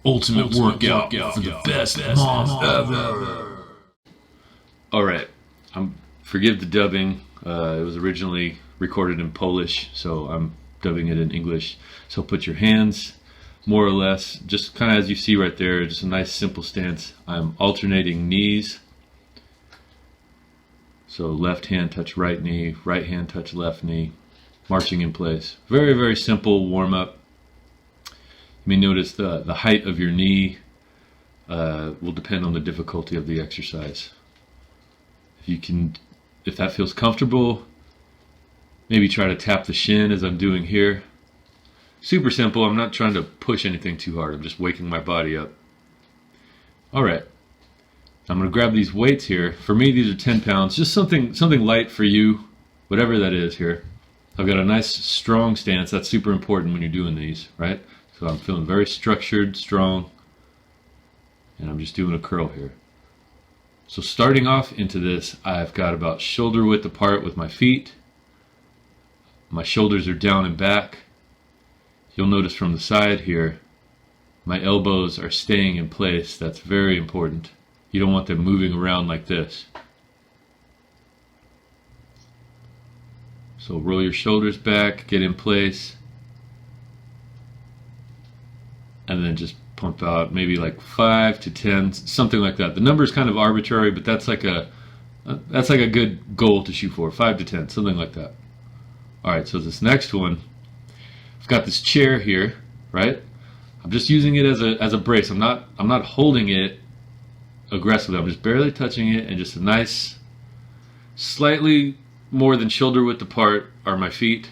Ultimate workout for the best mom ever. Alright, forgive the dubbing. It was originally recorded in Polish, so I'm dubbing it in English. So put your hands more or less, just kind of as you see right there, just a nice simple stance. I'm alternating knees. So left hand touch right knee, right hand touch left knee, marching in place. Very, very simple warm up. You may notice the height of your knee will depend on the difficulty of the exercise. If that feels comfortable, maybe try to tap the shin as I'm doing here. Super simple. I'm not trying to push anything too hard. I'm just waking my body up. All right. I'm going to grab these weights here. For me, these are 10 pounds. Just something light for you, whatever that is here. I've got a nice strong stance. That's super important when you're doing these, right? So I'm feeling very structured, strong, and I'm just doing a curl here. So starting off into this, I've got about shoulder width apart with my feet. My shoulders are down and back. You'll notice from the side here, my elbows are staying in place. That's very important. You don't want them moving around like this. So roll your shoulders back, get in place, and then just pump out maybe like 5 to 10, something like that. The number is kind of arbitrary, but that's like a good goal to shoot for, 5 to 10, something like that. All right, so this next one, I've got this chair here, right? I'm just using it as a brace. I'm not holding it aggressively. I'm just barely touching it, and just a nice, slightly more than shoulder width apart are my feet,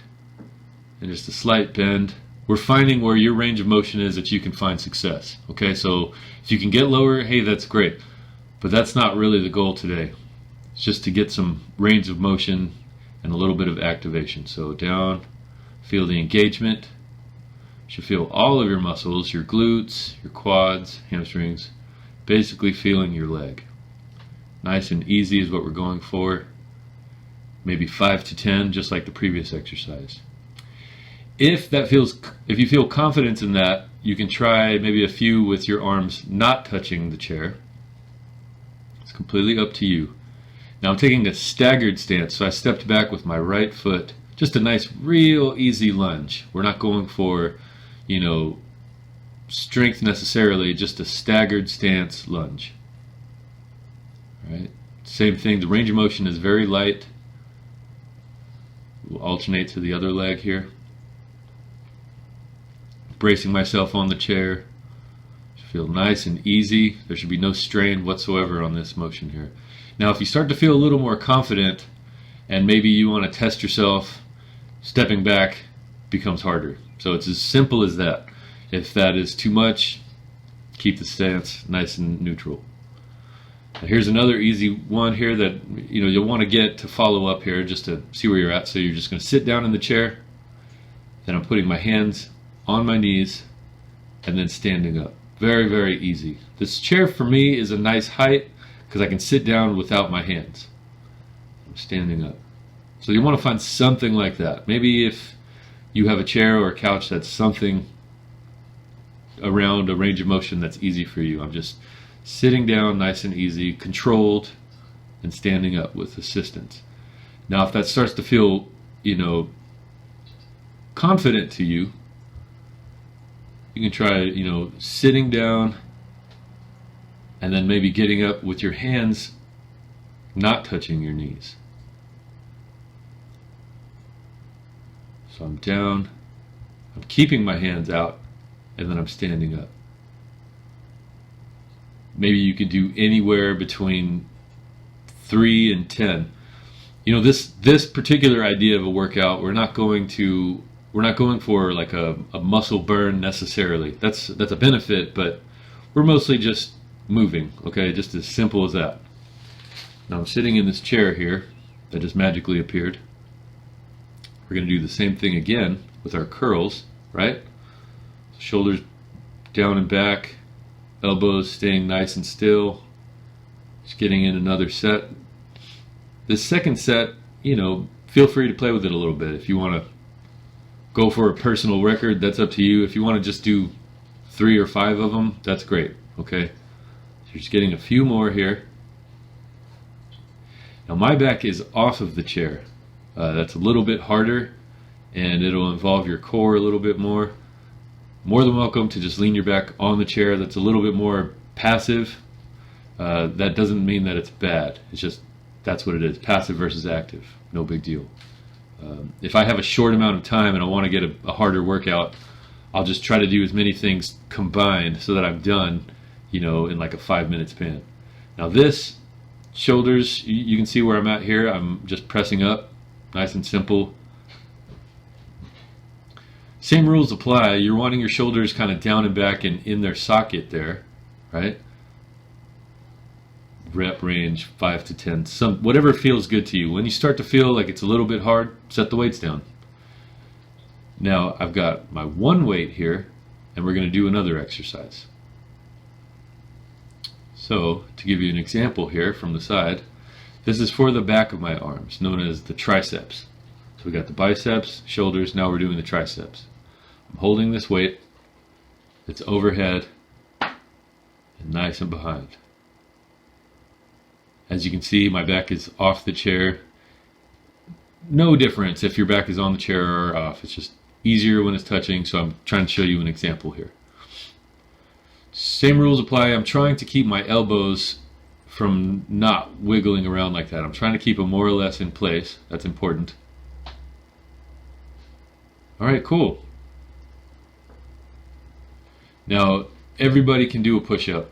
and just a slight bend. We're finding where your range of motion is that you can find success. Okay, so if you can get lower, hey, that's great. But that's not really the goal today. It's just to get some range of motion and a little bit of activation. So down, feel the engagement. You should feel all of your muscles, your glutes, your quads, hamstrings, basically feeling your leg. Nice and easy is what we're going for. Maybe 5 to 10, just like the previous exercise. If you feel confidence in that, you can try maybe a few with your arms not touching the chair. It's completely up to you. Now I'm taking a staggered stance, so I stepped back with my right foot. Just a nice, real easy lunge. We're not going for, strength necessarily, just a staggered stance lunge. All right. Same thing, the range of motion is very light. We'll alternate to the other leg here. Bracing myself on the chair. Feel nice and easy. There should be no strain whatsoever on this motion here. Now if you start to feel a little more confident and maybe you want to test yourself, stepping back becomes harder. So it's as simple as that. If that is too much, keep the stance nice and neutral. Now here's another easy one here that you'll want to get to follow up here just to see where you're at. So you're just going to sit down in the chair. Then I'm putting my hands on my knees and then standing up. Very, very easy. This chair for me is a nice height because I can sit down without my hands. I'm standing up. So you want to find something like that. Maybe if you have a chair or a couch that's something around a range of motion that's easy for you. I'm just sitting down nice and easy, controlled, and standing up with assistance. Now if that starts to feel, confident to you, you can try, sitting down and then maybe getting up with your hands not touching your knees. So I'm down, I'm keeping my hands out, and then I'm standing up. Maybe you could do anywhere between 3 and 10. This particular idea of a workout, we're not going for like a muscle burn necessarily. That's a benefit, but we're mostly just moving, okay? Just as simple as that. Now I'm sitting in this chair here that just magically appeared. We're going to do the same thing again with our curls, right? Shoulders down and back, elbows staying nice and still. Just getting in another set. This second set, feel free to play with it a little bit. If you want to go for a personal record, that's up to you. If you want to just do 3 or 5 of them, that's great. Okay, so you're just getting a few more here. Now my back is off of the chair. That's a little bit harder, and it'll involve your core a little bit more. More than welcome to just lean your back on the chair. That's a little bit more passive. That doesn't mean that it's bad. It's just that's what it is. Passive versus active. No big deal. If I have a short amount of time and I want to get a harder workout, I'll just try to do as many things combined so that I'm done, in like a 5-minute span. Now this shoulders, you can see where I'm at here. I'm just pressing up, nice and simple. Same rules apply. You're wanting your shoulders kind of down and back and in their socket there, right? Rep range 5 to 10, whatever feels good to you. When you start to feel like it's a little bit hard, set the weights down. Now I've got my one weight here, and we're going to do another exercise. So to give you an example here from the side, this is for the back of my arms, known as the triceps. So we got the biceps, shoulders, now we're doing the triceps. I'm holding this weight, it's overhead, and nice and behind. As you can see, my back is off the chair. No difference if your back is on the chair or off. It's just easier when it's touching, so I'm trying to show you an example here. Same rules apply. I'm trying to keep my elbows from not wiggling around like that. I'm trying to keep them more or less in place. That's important. All right, cool. Now, everybody can do a push-up.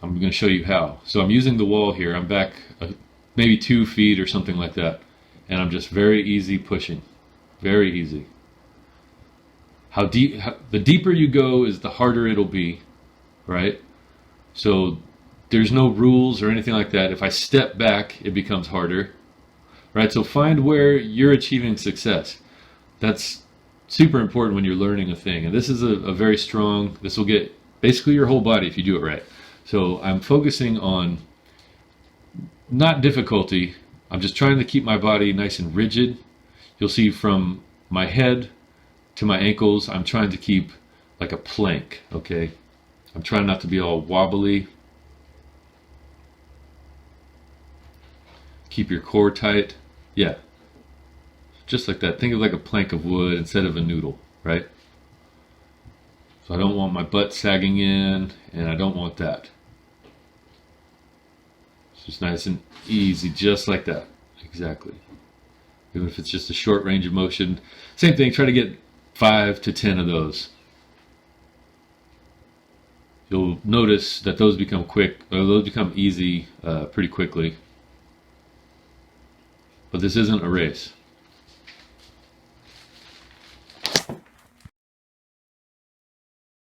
I'm going to show you how. So I'm using the wall here. I'm back maybe 2 feet or something like that. And I'm just very easy pushing. Very easy. The deeper you go is the harder it'll be, right? So there's no rules or anything like that. If I step back, it becomes harder, right? So find where you're achieving success. That's super important when you're learning a thing. And this is a very strong, this will get basically your whole body if you do it right. So I'm focusing on not difficulty. I'm just trying to keep my body nice and rigid. You'll see from my head to my ankles, I'm trying to keep like a plank, okay? I'm trying not to be all wobbly. Keep your core tight. Yeah. Just like that. Think of like a plank of wood instead of a noodle, right? So I don't want my butt sagging in, and I don't want that. It's just nice and easy, just like that. Exactly. Even if it's just a short range of motion. Same thing, try to get 5 to 10 of those. You'll notice that those become easy pretty quickly. But this isn't a race.